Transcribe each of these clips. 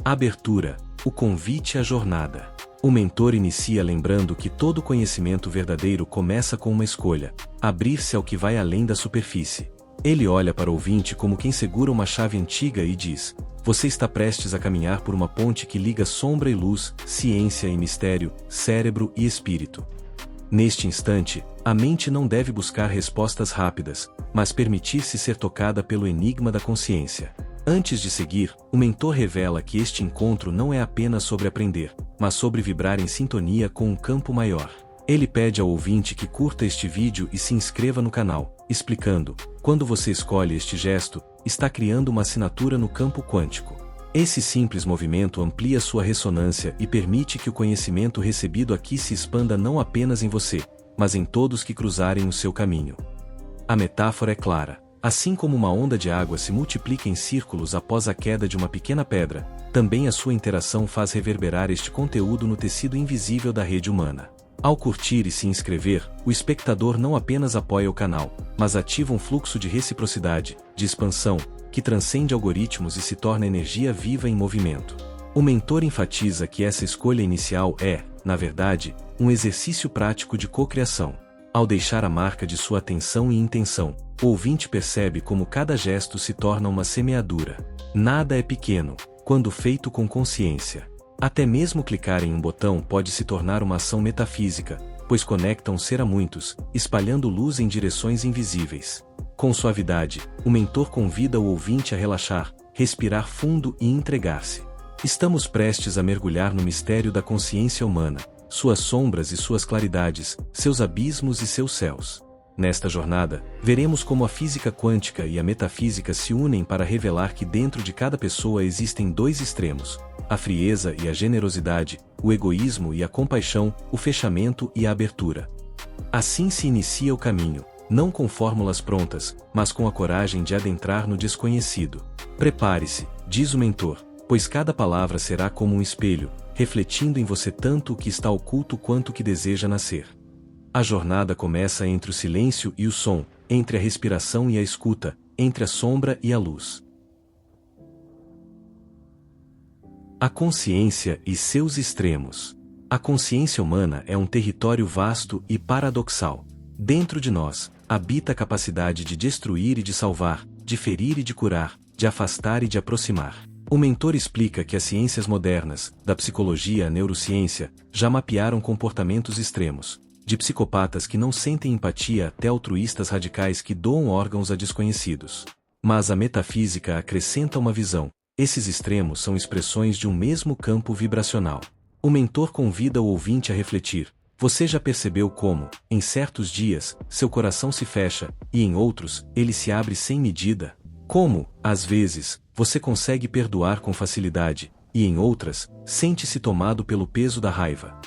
Abertura, o convite à jornada. O mentor inicia lembrando que todo conhecimento verdadeiro começa com uma escolha: abrir-se ao que vai além da superfície. Ele olha para o ouvinte como quem segura uma chave antiga e diz: você está prestes a caminhar por uma ponte que liga sombra e luz, ciência e mistério, cérebro e espírito. Neste instante, a mente não deve buscar respostas rápidas, mas permitir-se ser tocada pelo enigma da consciência. Antes de seguir, o mentor revela que este encontro não é apenas sobre aprender, mas sobre vibrar em sintonia com um campo maior. Ele pede ao ouvinte que curta este vídeo e se inscreva no canal, explicando: quando você escolhe este gesto, está criando uma assinatura no campo quântico. Esse simples movimento amplia sua ressonância e permite que o conhecimento recebido aqui se expanda não apenas em você, mas em todos que cruzarem o seu caminho. A metáfora é clara. Assim como uma onda de água se multiplica em círculos após a queda de uma pequena pedra, também a sua interação faz reverberar este conteúdo no tecido invisível da rede humana. Ao curtir e se inscrever, o espectador não apenas apoia o canal, mas ativa um fluxo de reciprocidade, de expansão, que transcende algoritmos e se torna energia viva em movimento. O mentor enfatiza que essa escolha inicial é, na verdade, um exercício prático de cocriação. Ao deixar a marca de sua atenção e intenção, o ouvinte percebe como cada gesto se torna uma semeadura. Nada é pequeno, quando feito com consciência. Até mesmo clicar em um botão pode se tornar uma ação metafísica, pois conecta um ser a muitos, espalhando luz em direções invisíveis. Com suavidade, o mentor convida o ouvinte a relaxar, respirar fundo e entregar-se. Estamos prestes a mergulhar no mistério da consciência humana, suas sombras e suas claridades, seus abismos e seus céus. Nesta jornada, veremos como a física quântica e a metafísica se unem para revelar que dentro de cada pessoa existem dois extremos: a frieza e a generosidade, o egoísmo e a compaixão, o fechamento e a abertura. Assim se inicia o caminho, não com fórmulas prontas, mas com a coragem de adentrar no desconhecido. Prepare-se, diz o mentor, pois cada palavra será como um espelho, refletindo em você tanto o que está oculto quanto o que deseja nascer. A jornada começa entre o silêncio e o som, entre a respiração e a escuta, entre a sombra e a luz. A consciência e seus extremos. A consciência humana é um território vasto e paradoxal. Dentro de nós, habita a capacidade de destruir e de salvar, de ferir e de curar, de afastar e de aproximar. O mentor explica que as ciências modernas, da psicologia à neurociência, já mapearam comportamentos extremos, de psicopatas que não sentem empatia até altruístas radicais que doam órgãos a desconhecidos. Mas a metafísica acrescenta uma visão: esses extremos são expressões de um mesmo campo vibracional. O mentor convida o ouvinte a refletir: você já percebeu como, em certos dias, seu coração se fecha, e em outros, ele se abre sem medida? Como, às vezes, você consegue perdoar com facilidade, e em outras, sente-se tomado pelo peso da raiva?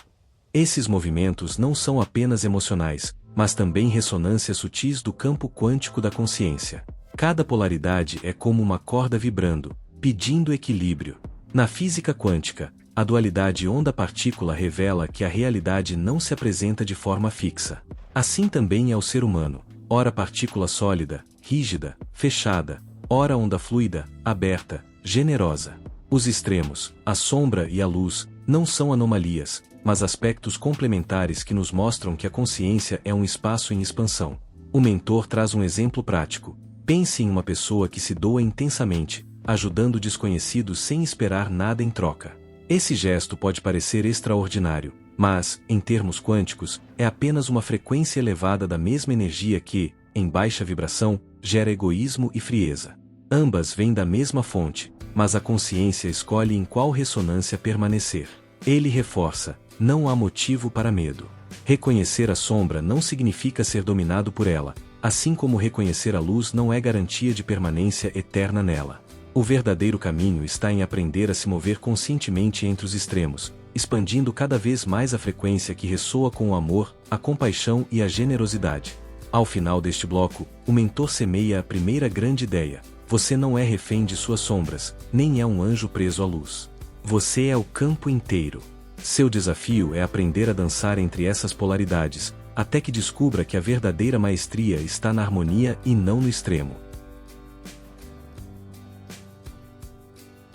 Esses movimentos não são apenas emocionais, mas também ressonâncias sutis do campo quântico da consciência. Cada polaridade é como uma corda vibrando, pedindo equilíbrio. Na física quântica, a dualidade onda-partícula revela que a realidade não se apresenta de forma fixa. Assim também é o ser humano, ora partícula sólida, rígida, fechada, ora onda fluida, aberta, generosa. Os extremos, a sombra e a luz, não são anomalias, mas aspectos complementares que nos mostram que a consciência é um espaço em expansão. O mentor traz um exemplo prático. Pense em uma pessoa que se doa intensamente, ajudando desconhecidos sem esperar nada em troca. Esse gesto pode parecer extraordinário, mas, em termos quânticos, é apenas uma frequência elevada da mesma energia que, em baixa vibração, gera egoísmo e frieza. Ambas vêm da mesma fonte, mas a consciência escolhe em qual ressonância permanecer. Ele reforça: não há motivo para medo. Reconhecer a sombra não significa ser dominado por ela, assim como reconhecer a luz não é garantia de permanência eterna nela. O verdadeiro caminho está em aprender a se mover conscientemente entre os extremos, expandindo cada vez mais a frequência que ressoa com o amor, a compaixão e a generosidade. Ao final deste bloco, o mentor semeia a primeira grande ideia: você não é refém de suas sombras, nem é um anjo preso à luz. Você é o campo inteiro. Seu desafio é aprender a dançar entre essas polaridades, até que descubra que a verdadeira maestria está na harmonia e não no extremo.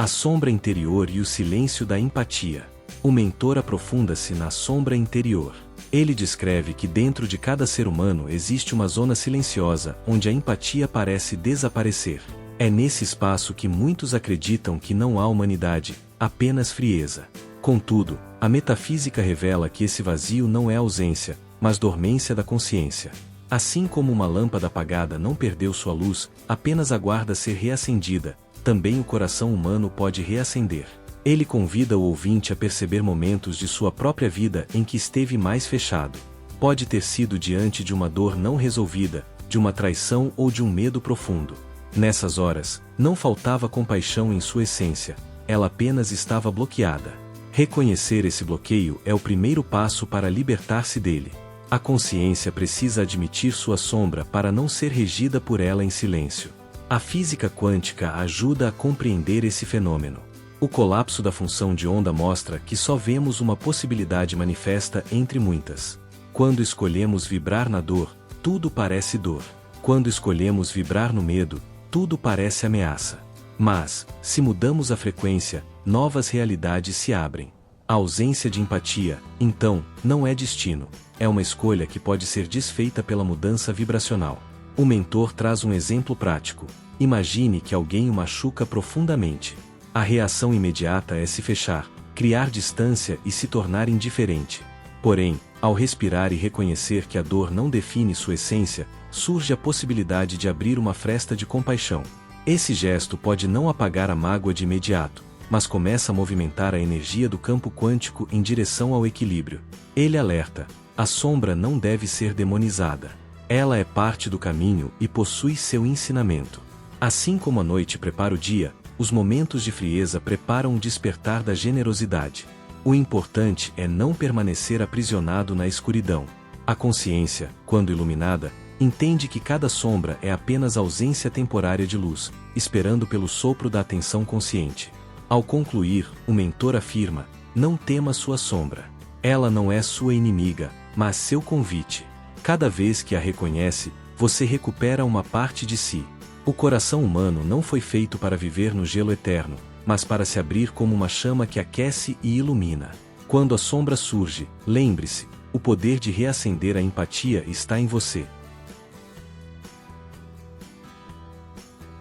A sombra interior e o silêncio da empatia. O mentor aprofunda-se na sombra interior. Ele descreve que dentro de cada ser humano existe uma zona silenciosa onde a empatia parece desaparecer. É nesse espaço que muitos acreditam que não há humanidade, apenas frieza. Contudo, a metafísica revela que esse vazio não é ausência, mas dormência da consciência. Assim como uma lâmpada apagada não perdeu sua luz, apenas aguarda ser reacendida, também o coração humano pode reacender. Ele convida o ouvinte a perceber momentos de sua própria vida em que esteve mais fechado. Pode ter sido diante de uma dor não resolvida, de uma traição ou de um medo profundo. Nessas horas, não faltava compaixão em sua essência, ela apenas estava bloqueada. Reconhecer esse bloqueio é o primeiro passo para libertar-se dele. A consciência precisa admitir sua sombra para não ser regida por ela em silêncio. A física quântica ajuda a compreender esse fenômeno. O colapso da função de onda mostra que só vemos uma possibilidade manifesta entre muitas. Quando escolhemos vibrar na dor, tudo parece dor. Quando escolhemos vibrar no medo, tudo parece ameaça. Mas, se mudamos a frequência, novas realidades se abrem. A ausência de empatia, então, não é destino, é uma escolha que pode ser desfeita pela mudança vibracional. O mentor traz um exemplo prático. Imagine que alguém o machuca profundamente. A reação imediata é se fechar, criar distância e se tornar indiferente. Porém, ao respirar e reconhecer que a dor não define sua essência, surge a possibilidade de abrir uma fresta de compaixão. Esse gesto pode não apagar a mágoa de imediato, mas começa a movimentar a energia do campo quântico em direção ao equilíbrio. Ele alerta: a sombra não deve ser demonizada. Ela é parte do caminho e possui seu ensinamento. Assim como a noite prepara o dia, os momentos de frieza preparam o despertar da generosidade. O importante é não permanecer aprisionado na escuridão. A consciência, quando iluminada, entende que cada sombra é apenas ausência temporária de luz, esperando pelo sopro da atenção consciente. Ao concluir, o mentor afirma: não tema sua sombra. Ela não é sua inimiga, mas seu convite. Cada vez que a reconhece, você recupera uma parte de si. O coração humano não foi feito para viver no gelo eterno, mas para se abrir como uma chama que aquece e ilumina. Quando a sombra surge, lembre-se, o poder de reacender a empatia está em você.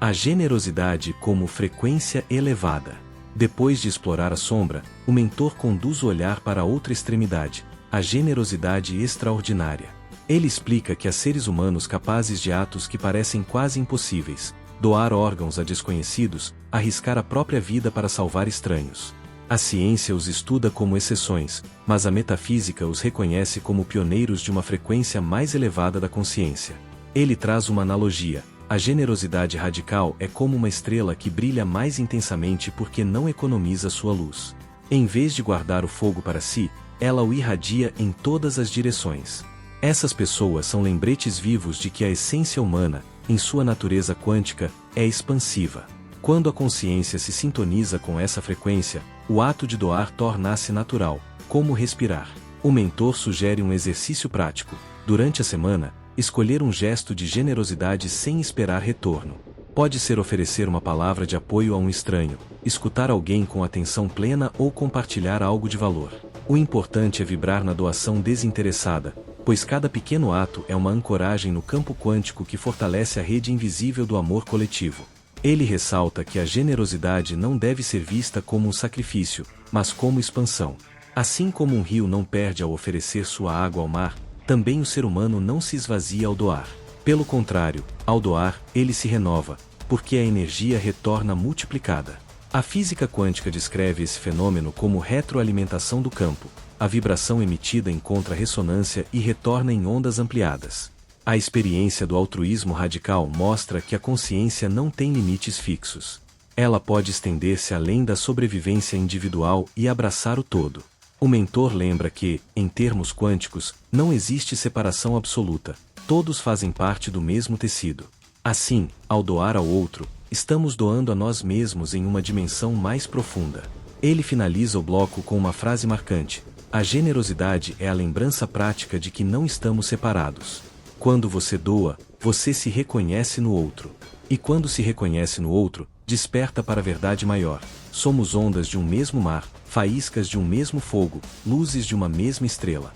A generosidade como frequência elevada. Depois de explorar a sombra, o mentor conduz o olhar para outra extremidade, a generosidade extraordinária. Ele explica que há seres humanos capazes de atos que parecem quase impossíveis: doar órgãos a desconhecidos, arriscar a própria vida para salvar estranhos. A ciência os estuda como exceções, mas a metafísica os reconhece como pioneiros de uma frequência mais elevada da consciência. Ele traz uma analogia: a generosidade radical é como uma estrela que brilha mais intensamente porque não economiza sua luz. Em vez de guardar o fogo para si, ela o irradia em todas as direções. Essas pessoas são lembretes vivos de que a essência humana, em sua natureza quântica, é expansiva. Quando a consciência se sintoniza com essa frequência, o ato de doar torna-se natural, como respirar. O mentor sugere um exercício prático: durante a semana, escolher um gesto de generosidade sem esperar retorno. Pode ser oferecer uma palavra de apoio a um estranho, escutar alguém com atenção plena ou compartilhar algo de valor. O importante é vibrar na doação desinteressada, pois cada pequeno ato é uma ancoragem no campo quântico que fortalece a rede invisível do amor coletivo. Ele ressalta que a generosidade não deve ser vista como um sacrifício, mas como expansão. Assim como um rio não perde ao oferecer sua água ao mar, também o ser humano não se esvazia ao doar. Pelo contrário, ao doar, ele se renova, porque a energia retorna multiplicada. A física quântica descreve esse fenômeno como retroalimentação do campo. A vibração emitida encontra ressonância e retorna em ondas ampliadas. A experiência do altruísmo radical mostra que a consciência não tem limites fixos. Ela pode estender-se além da sobrevivência individual e abraçar o todo. O mentor lembra que, em termos quânticos, não existe separação absoluta, todos fazem parte do mesmo tecido. Assim, ao doar ao outro, estamos doando a nós mesmos em uma dimensão mais profunda. Ele finaliza o bloco com uma frase marcante: a generosidade é a lembrança prática de que não estamos separados. Quando você doa, você se reconhece no outro. E quando se reconhece no outro, desperta para a verdade maior. Somos ondas de um mesmo mar, faíscas de um mesmo fogo, luzes de uma mesma estrela.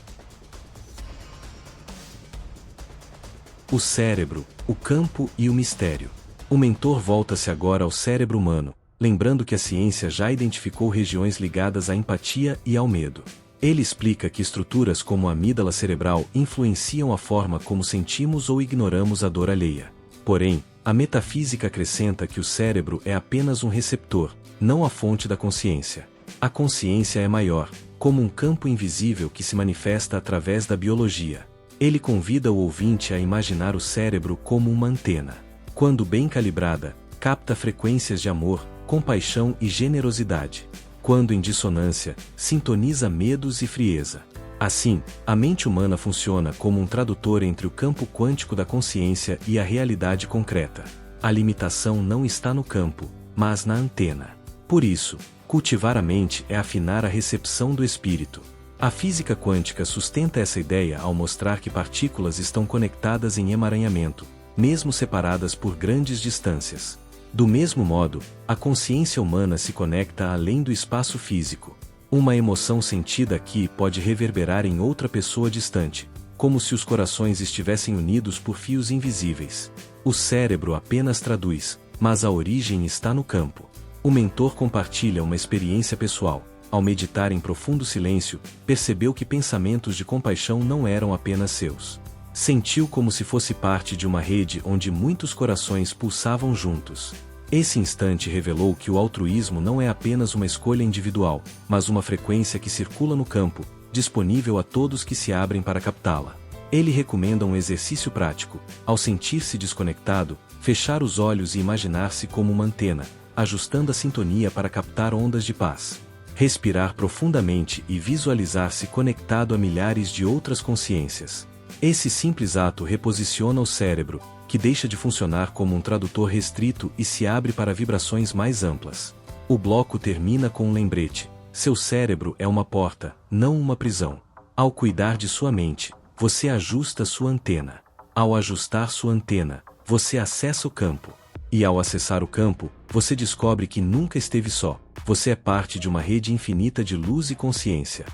O cérebro, o campo e o mistério. O mentor volta-se agora ao cérebro humano, lembrando que a ciência já identificou regiões ligadas à empatia e ao medo. Ele explica que estruturas como a amígdala cerebral influenciam a forma como sentimos ou ignoramos a dor alheia. Porém, a metafísica acrescenta que o cérebro é apenas um receptor, não a fonte da consciência. A consciência é maior, como um campo invisível que se manifesta através da biologia. Ele convida o ouvinte a imaginar o cérebro como uma antena. Quando bem calibrada, capta frequências de amor, compaixão e generosidade. Quando em dissonância, sintoniza medos e frieza. Assim, a mente humana funciona como um tradutor entre o campo quântico da consciência e a realidade concreta. A limitação não está no campo, mas na antena. Por isso, cultivar a mente é afinar a recepção do espírito. A física quântica sustenta essa ideia ao mostrar que partículas estão conectadas em emaranhamento, mesmo separadas por grandes distâncias. Do mesmo modo, a consciência humana se conecta além do espaço físico. Uma emoção sentida aqui pode reverberar em outra pessoa distante, como se os corações estivessem unidos por fios invisíveis. O cérebro apenas traduz, mas a origem está no campo. O mentor compartilha uma experiência pessoal. Ao meditar em profundo silêncio, percebeu que pensamentos de compaixão não eram apenas seus. Sentiu como se fosse parte de uma rede onde muitos corações pulsavam juntos. Esse instante revelou que o altruísmo não é apenas uma escolha individual, mas uma frequência que circula no campo, disponível a todos que se abrem para captá-la. Ele recomenda um exercício prático. Ao sentir-se desconectado, fechar os olhos e imaginar-se como uma antena, ajustando a sintonia para captar ondas de paz. Respirar profundamente e visualizar-se conectado a milhares de outras consciências. Esse simples ato reposiciona o cérebro, que deixa de funcionar como um tradutor restrito e se abre para vibrações mais amplas. O bloco termina com um lembrete: seu cérebro é uma porta, não uma prisão. Ao cuidar de sua mente, você ajusta sua antena. Ao ajustar sua antena, você acessa o campo. E ao acessar o campo, você descobre que nunca esteve só. Você é parte de uma rede infinita de luz e consciência.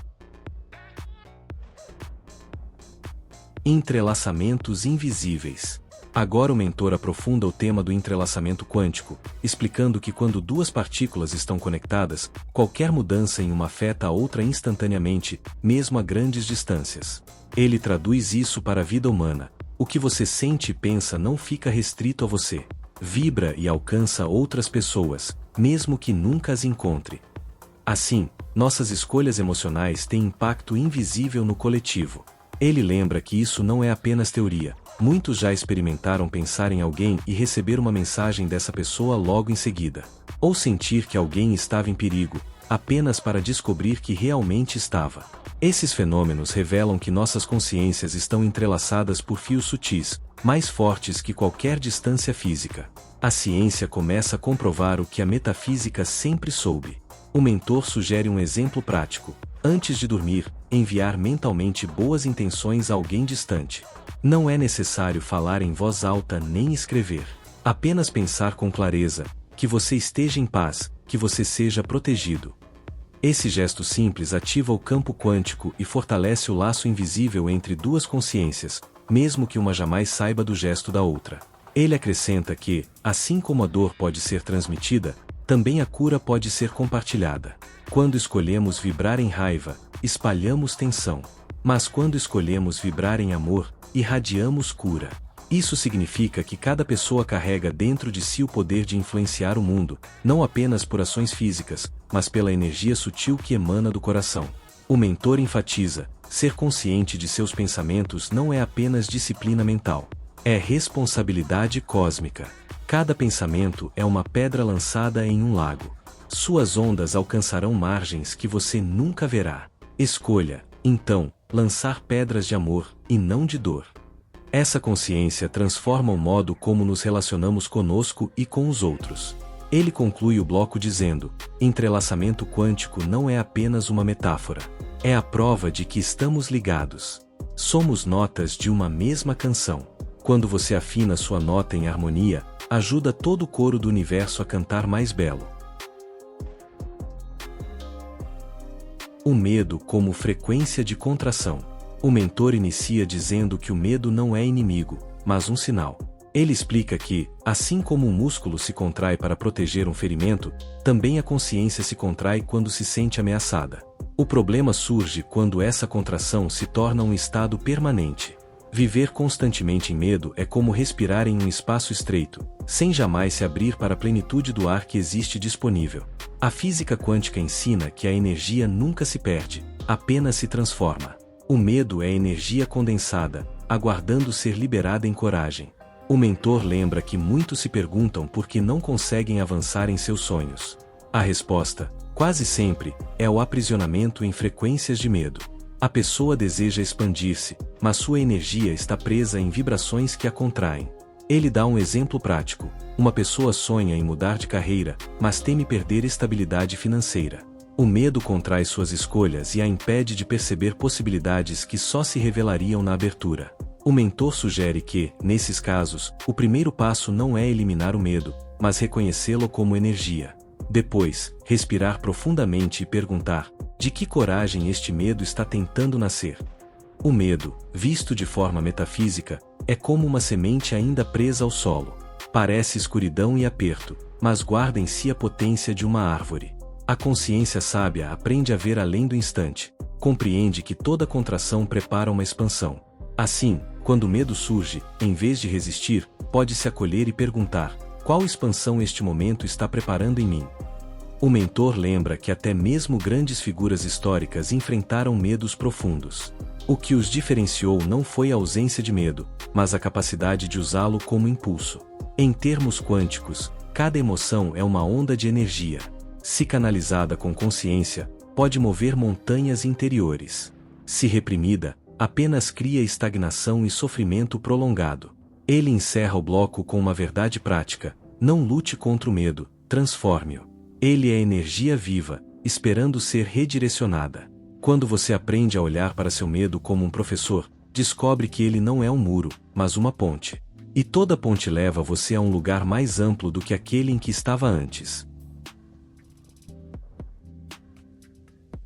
Entrelaçamentos invisíveis. Agora o mentor aprofunda o tema do entrelaçamento quântico, explicando que quando duas partículas estão conectadas, qualquer mudança em uma afeta a outra instantaneamente, mesmo a grandes distâncias. Ele traduz isso para a vida humana. O que você sente e pensa não fica restrito a você. Vibra e alcança outras pessoas, mesmo que nunca as encontre. Assim, nossas escolhas emocionais têm impacto invisível no coletivo. Ele lembra que isso não é apenas teoria. Muitos já experimentaram pensar em alguém e receber uma mensagem dessa pessoa logo em seguida. Ou sentir que alguém estava em perigo, apenas para descobrir que realmente estava. Esses fenômenos revelam que nossas consciências estão entrelaçadas por fios sutis, mais fortes que qualquer distância física. A ciência começa a comprovar o que a metafísica sempre soube. O mentor sugere um exemplo prático. Antes de dormir, enviar mentalmente boas intenções a alguém distante. Não é necessário falar em voz alta nem escrever. Apenas pensar com clareza, que você esteja em paz, que você seja protegido. Esse gesto simples ativa o campo quântico e fortalece o laço invisível entre duas consciências, mesmo que uma jamais saiba do gesto da outra. Ele acrescenta que, assim como a dor pode ser transmitida, também a cura pode ser compartilhada. Quando escolhemos vibrar em raiva, espalhamos tensão. Mas quando escolhemos vibrar em amor, irradiamos cura. Isso significa que cada pessoa carrega dentro de si o poder de influenciar o mundo, não apenas por ações físicas, mas pela energia sutil que emana do coração. O mentor enfatiza: ser consciente de seus pensamentos não é apenas disciplina mental. É responsabilidade cósmica. Cada pensamento é uma pedra lançada em um lago. Suas ondas alcançarão margens que você nunca verá. Escolha, então, lançar pedras de amor, e não de dor. Essa consciência transforma o modo como nos relacionamos conosco e com os outros. Ele conclui o bloco dizendo: entrelaçamento quântico não é apenas uma metáfora. É a prova de que estamos ligados. Somos notas de uma mesma canção. Quando você afina sua nota em harmonia, ajuda todo o coro do universo a cantar mais belo. O medo como frequência de contração. O mentor inicia dizendo que o medo não é inimigo, mas um sinal. Ele explica que, assim como um músculo se contrai para proteger um ferimento, também a consciência se contrai quando se sente ameaçada. O problema surge quando essa contração se torna um estado permanente. Viver constantemente em medo é como respirar em um espaço estreito, sem jamais se abrir para a plenitude do ar que existe disponível. A física quântica ensina que a energia nunca se perde, apenas se transforma. O medo é energia condensada, aguardando ser liberada em coragem. O mentor lembra que muitos se perguntam por que não conseguem avançar em seus sonhos. A resposta, quase sempre, é o aprisionamento em frequências de medo. A pessoa deseja expandir-se, mas sua energia está presa em vibrações que a contraem. Ele dá um exemplo prático. Uma pessoa sonha em mudar de carreira, mas teme perder estabilidade financeira. O medo contrai suas escolhas e a impede de perceber possibilidades que só se revelariam na abertura. O mentor sugere que, nesses casos, o primeiro passo não é eliminar o medo, mas reconhecê-lo como energia. Depois, respirar profundamente e perguntar: de que coragem este medo está tentando nascer? O medo, visto de forma metafísica, é como uma semente ainda presa ao solo. Parece escuridão e aperto, mas guarda em si a potência de uma árvore. A consciência sábia aprende a ver além do instante, compreende que toda contração prepara uma expansão. Assim, quando o medo surge, em vez de resistir, pode-se acolher e perguntar: qual expansão este momento está preparando em mim? O mentor lembra que até mesmo grandes figuras históricas enfrentaram medos profundos. O que os diferenciou não foi a ausência de medo, mas a capacidade de usá-lo como impulso. Em termos quânticos, cada emoção é uma onda de energia. Se canalizada com consciência, pode mover montanhas interiores. Se reprimida, apenas cria estagnação e sofrimento prolongado. Ele encerra o bloco com uma verdade prática: não lute contra o medo, transforme-o. Ele é energia viva, esperando ser redirecionada. Quando você aprende a olhar para seu medo como um professor, descobre que ele não é um muro, mas uma ponte. E toda ponte leva você a um lugar mais amplo do que aquele em que estava antes.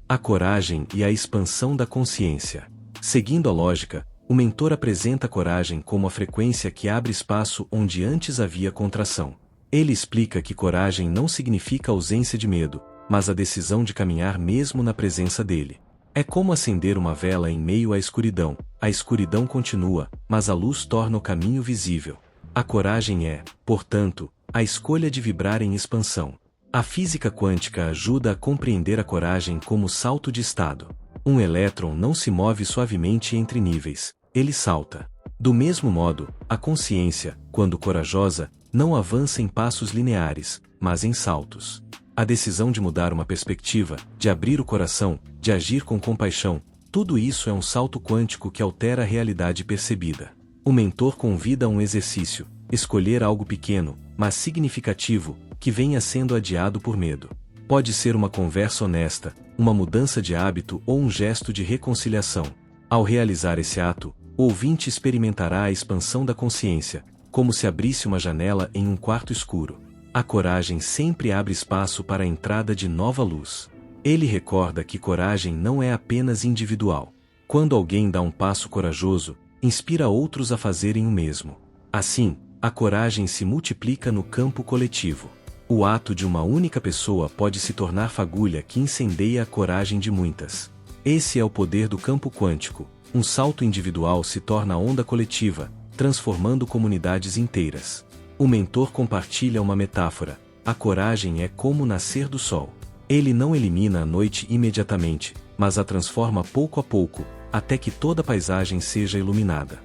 A coragem e a expansão da consciência. Seguindo a lógica, o mentor apresenta a coragem como a frequência que abre espaço onde antes havia contração. Ele explica que coragem não significa ausência de medo, mas a decisão de caminhar mesmo na presença dele. É como acender uma vela em meio à escuridão. A escuridão continua, mas a luz torna o caminho visível. A coragem é, portanto, a escolha de vibrar em expansão. A física quântica ajuda a compreender a coragem como salto de estado. Um elétron não se move suavemente entre níveis, ele salta. Do mesmo modo, a consciência, quando corajosa, não avança em passos lineares, mas em saltos. A decisão de mudar uma perspectiva, de abrir o coração, de agir com compaixão, tudo isso é um salto quântico que altera a realidade percebida. O mentor convida a um exercício: escolher algo pequeno, mas significativo, que venha sendo adiado por medo. Pode ser uma conversa honesta, uma mudança de hábito ou um gesto de reconciliação. Ao realizar esse ato, o ouvinte experimentará a expansão da consciência, como se abrisse uma janela em um quarto escuro. A coragem sempre abre espaço para a entrada de nova luz. Ele recorda que coragem não é apenas individual. Quando alguém dá um passo corajoso, inspira outros a fazerem o mesmo. Assim, a coragem se multiplica no campo coletivo. O ato de uma única pessoa pode se tornar fagulha que incendeia a coragem de muitas. Esse é o poder do campo quântico. Um salto individual se torna onda coletiva, transformando comunidades inteiras. O mentor compartilha uma metáfora: a coragem é como o nascer do sol. Ele não elimina a noite imediatamente, mas a transforma pouco a pouco, até que toda a paisagem seja iluminada.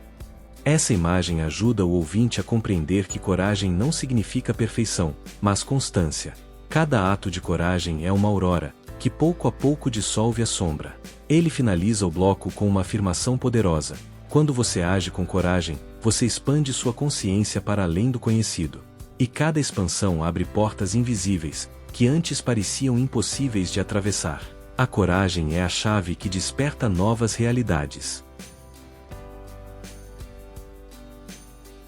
Essa imagem ajuda o ouvinte a compreender que coragem não significa perfeição, mas constância. Cada ato de coragem é uma aurora, que pouco a pouco dissolve a sombra. Ele finaliza o bloco com uma afirmação poderosa: quando você age com coragem, você expande sua consciência para além do conhecido. E cada expansão abre portas invisíveis, que antes pareciam impossíveis de atravessar. A coragem é a chave que desperta novas realidades.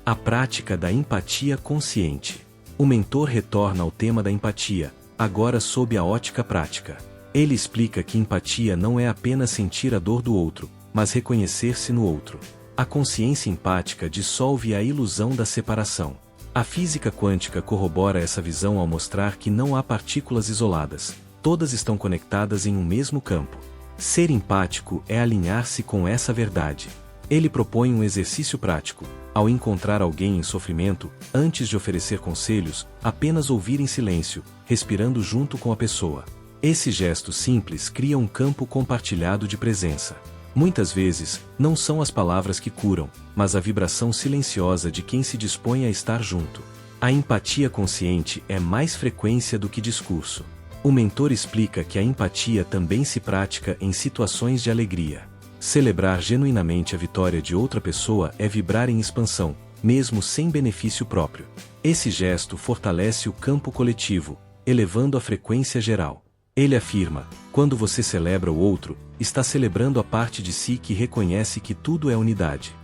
A prática da empatia consciente. O mentor retorna ao tema da empatia, agora sob a ótica prática. Ele explica que empatia não é apenas sentir a dor do outro, mas reconhecer-se no outro. A consciência empática dissolve a ilusão da separação. A física quântica corrobora essa visão ao mostrar que não há partículas isoladas, todas estão conectadas em um mesmo campo. Ser empático é alinhar-se com essa verdade. Ele propõe um exercício prático. Ao encontrar alguém em sofrimento, antes de oferecer conselhos, apenas ouvir em silêncio, respirando junto com a pessoa. Esse gesto simples cria um campo compartilhado de presença. Muitas vezes, não são as palavras que curam, mas a vibração silenciosa de quem se dispõe a estar junto. A empatia consciente é mais frequência do que discurso. O mentor explica que a empatia também se pratica em situações de alegria. Celebrar genuinamente a vitória de outra pessoa é vibrar em expansão, mesmo sem benefício próprio. Esse gesto fortalece o campo coletivo, elevando a frequência geral. Ele afirma: quando você celebra o outro, está celebrando a parte de si que reconhece que tudo é unidade.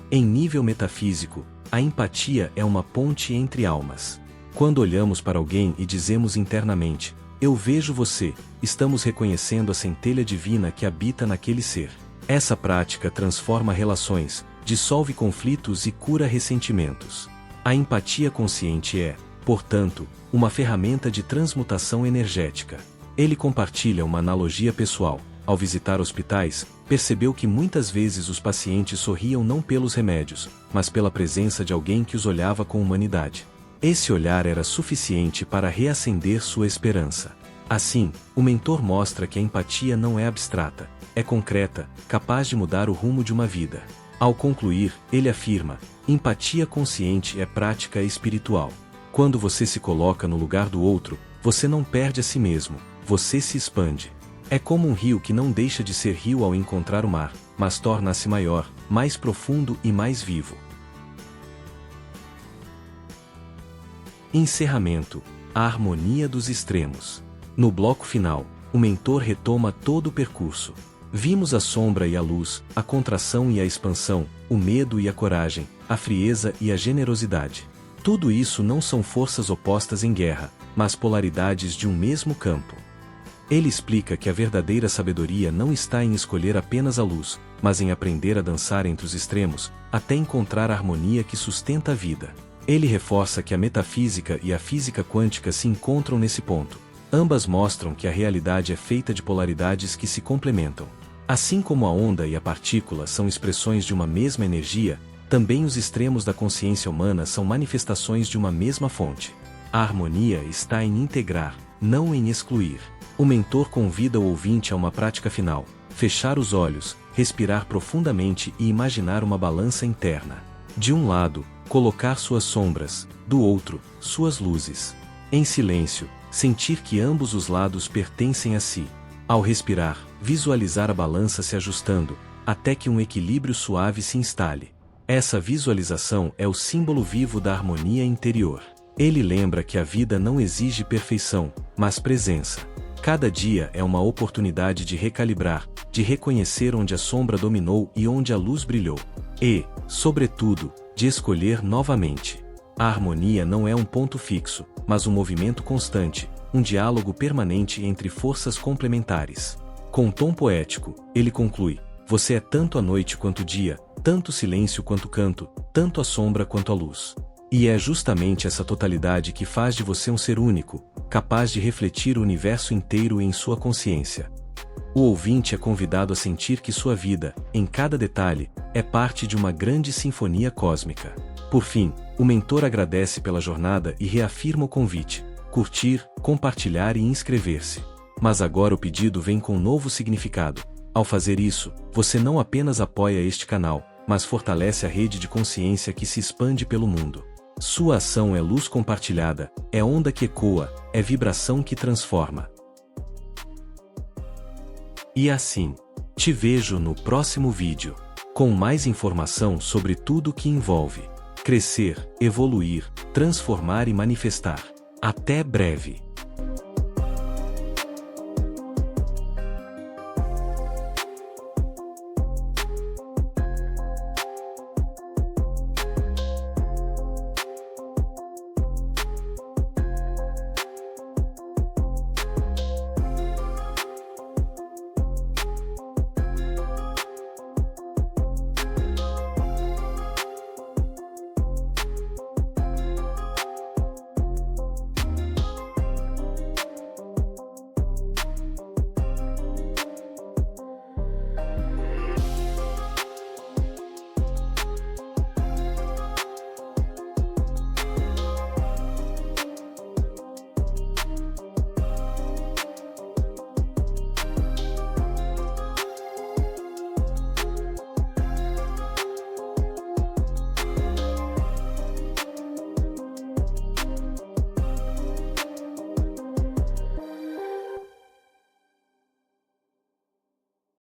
Em nível metafísico, a empatia é uma ponte entre almas. Quando olhamos para alguém e dizemos internamente: eu vejo você, estamos reconhecendo a centelha divina que habita naquele ser. Essa prática transforma relações, dissolve conflitos e cura ressentimentos. A empatia consciente é, portanto, uma ferramenta de transmutação energética. Ele compartilha uma analogia pessoal. Ao visitar hospitais, percebeu que muitas vezes os pacientes sorriam não pelos remédios, mas pela presença de alguém que os olhava com humanidade. Esse olhar era suficiente para reacender sua esperança. Assim, o mentor mostra que a empatia não é abstrata, é concreta, capaz de mudar o rumo de uma vida. Ao concluir, ele afirma: empatia consciente é prática espiritual. Quando você se coloca no lugar do outro, você não perde a si mesmo, você se expande. É como um rio que não deixa de ser rio ao encontrar o mar, mas torna-se maior, mais profundo e mais vivo. Encerramento: a harmonia dos extremos. No bloco final, o mentor retoma todo o percurso. Vimos a sombra e a luz, a contração e a expansão, o medo e a coragem, a frieza e a generosidade. Tudo isso não são forças opostas em guerra, mas polaridades de um mesmo campo. Ele explica que a verdadeira sabedoria não está em escolher apenas a luz, mas em aprender a dançar entre os extremos, até encontrar a harmonia que sustenta a vida. Ele reforça que a metafísica e a física quântica se encontram nesse ponto. Ambas mostram que a realidade é feita de polaridades que se complementam. Assim como a onda e a partícula são expressões de uma mesma energia, também os extremos da consciência humana são manifestações de uma mesma fonte. A harmonia está em integrar, não em excluir. O mentor convida o ouvinte a uma prática final: fechar os olhos, respirar profundamente e imaginar uma balança interna. De um lado, colocar suas sombras, do outro, suas luzes. Em silêncio, sentir que ambos os lados pertencem a si. Ao respirar, visualizar a balança se ajustando, até que um equilíbrio suave se instale. Essa visualização é o símbolo vivo da harmonia interior. Ele lembra que a vida não exige perfeição, mas presença. Cada dia é uma oportunidade de recalibrar, de reconhecer onde a sombra dominou e onde a luz brilhou. E, sobretudo, de escolher novamente. A harmonia não é um ponto fixo, mas um movimento constante, um diálogo permanente entre forças complementares. Com um tom poético, ele conclui: você é tanto a noite quanto o dia, tanto silêncio quanto canto, tanto a sombra quanto a luz. E é justamente essa totalidade que faz de você um ser único, capaz de refletir o universo inteiro em sua consciência. O ouvinte é convidado a sentir que sua vida, em cada detalhe, é parte de uma grande sinfonia cósmica. Por fim, o mentor agradece pela jornada e reafirma o convite: curtir, compartilhar e inscrever-se. Mas agora o pedido vem com um novo significado. Ao fazer isso, você não apenas apoia este canal, mas fortalece a rede de consciência que se expande pelo mundo. Sua ação é luz compartilhada, é onda que ecoa, é vibração que transforma. E assim, te vejo no próximo vídeo, com mais informação sobre tudo que envolve crescer, evoluir, transformar e manifestar. Até breve!